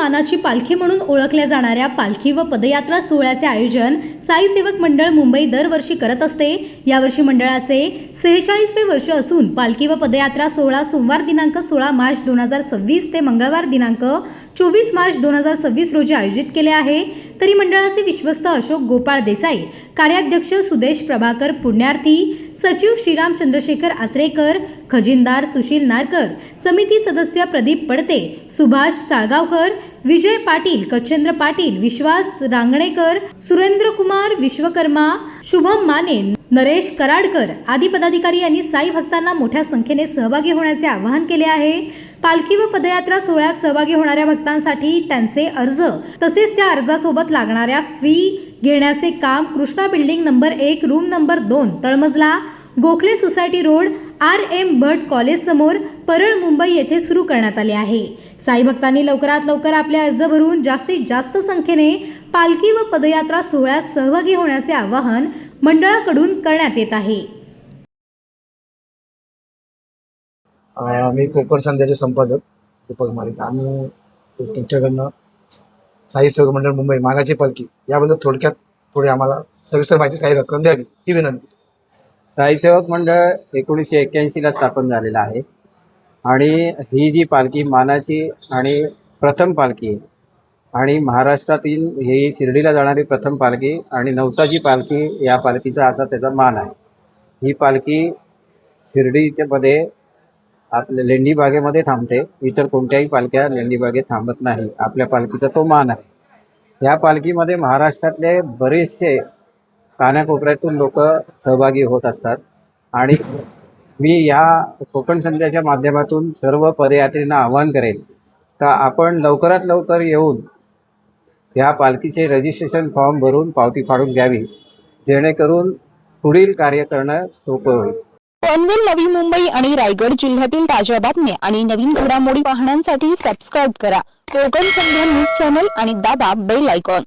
मानाची पालखी म्हणून ओळखल्या जाणाऱ्या पालखी व पदयात्रा सोहळ्याचे आयोजन साई सेवक मंडळ मुंबई दरवर्षी करत असते। यावर्षी मंडळाचे 46वे वर्ष असून पालखी व पदयात्रा सोहळा सोमवार दिनांक 16 मार्च 2026 ते मंगळवार दिनांक 24 मार्च 2026 रोजी आयोजित केले आहे। तरी मंडळाचे विश्वस्त अशोक गोपाळ देसाई, कार्याध्यक्ष सुदेश प्रभाकर पुण्यार्थी, सचिव श्रीराम चंद्रशेखर आचरेकर, खजिनदार सुशील नारकर, समिती सदस्य प्रदीप पडते, सुभाष साळगावकर, विजय पाटील, कच्छेंद्र पाटील, विश्वास रांगणेकर, सुरेंद्र कुमार विश्वकर्मा, शुभम माने, नरेश कराडकर आदी पदाधिकारी यांनी साई भक्तांना मोठ्या संख्येने सहभागी होण्याचे आवाहन केले आहे। पालखी व पदयात्रा सोहळ्यात सहभागी होणाऱ्या भक्तांसाठी त्यांचे अर्ज तसेच त्या अर्जासोबत लागणाऱ्या फी घेण्याचे काम Krishna building number 1 room number 2 तळमजला गोखले सोसायटी रोड RM भट कॉलेज समोर परळ मुंबई येथे सुरू करण्यात आले आहे। साई भक्तांनी लवकरात लवकर आपले अर्ज भरून जास्तीत जास्त संख्येने पालखी व पदयात्रा सोहळ्यात सहभागी होण्याचे आवाहन मंडळाकडून करण्यात येत आहे। मी कोकण संध्याचे संपादक दीपक मालिक। आम्ही तुमच्याकडनं साई सेवक मंडळ मुंबई मानाची पालखी याबद्दल थोडक्यात थोडी आम्हाला सविस्तर माहिती साई भक्तांना द्यावी ही विनंती। साई सेवक मंडळ 1981 ला स्थापन झालेलं आहे आणि ही जी पालखी मानाची आणि प्रथम पालखी आहे आणि महाराष्ट्रातील ही शिर्डीला जाणारी प्रथम पालखी आणि नवसाची पालखी या पालखीचा असा त्याचा मान आहे। ही पालखी शिर्डीमध्ये आपल्या लेंडी बागेमध्ये थांबते, इतर कोणत्याही पालख्या लेंडी बागेत थांबत नाही। आपल्या पालखीचा तो मान आहे। या पालखीमध्ये महाराष्ट्रातले बरेचसे कानाकोपऱ्यातून लोक सहभागी होत असतात आणि मी या कोकण संध्याच्या माध्यमातून सर्व पदयात्रींना आवाहन करेन का आपण लवकरात लवकर येऊन या पालखीचे रजिस्ट्रेशन फॉर्म भरून पावती फाडून घ्यावी, जेणेकरून पुढील कार्य करणं सोपं होईल। पनवेल, नवी मुंबई आणि रायगड जिल्ह्यातील ताज्या बातम्या आणि नवीन घडामोडी पाहण्यासाठी सबस्क्राईब करा कोकण संध्या न्यूज चॅनल आणि दाबा बेल आयकॉन।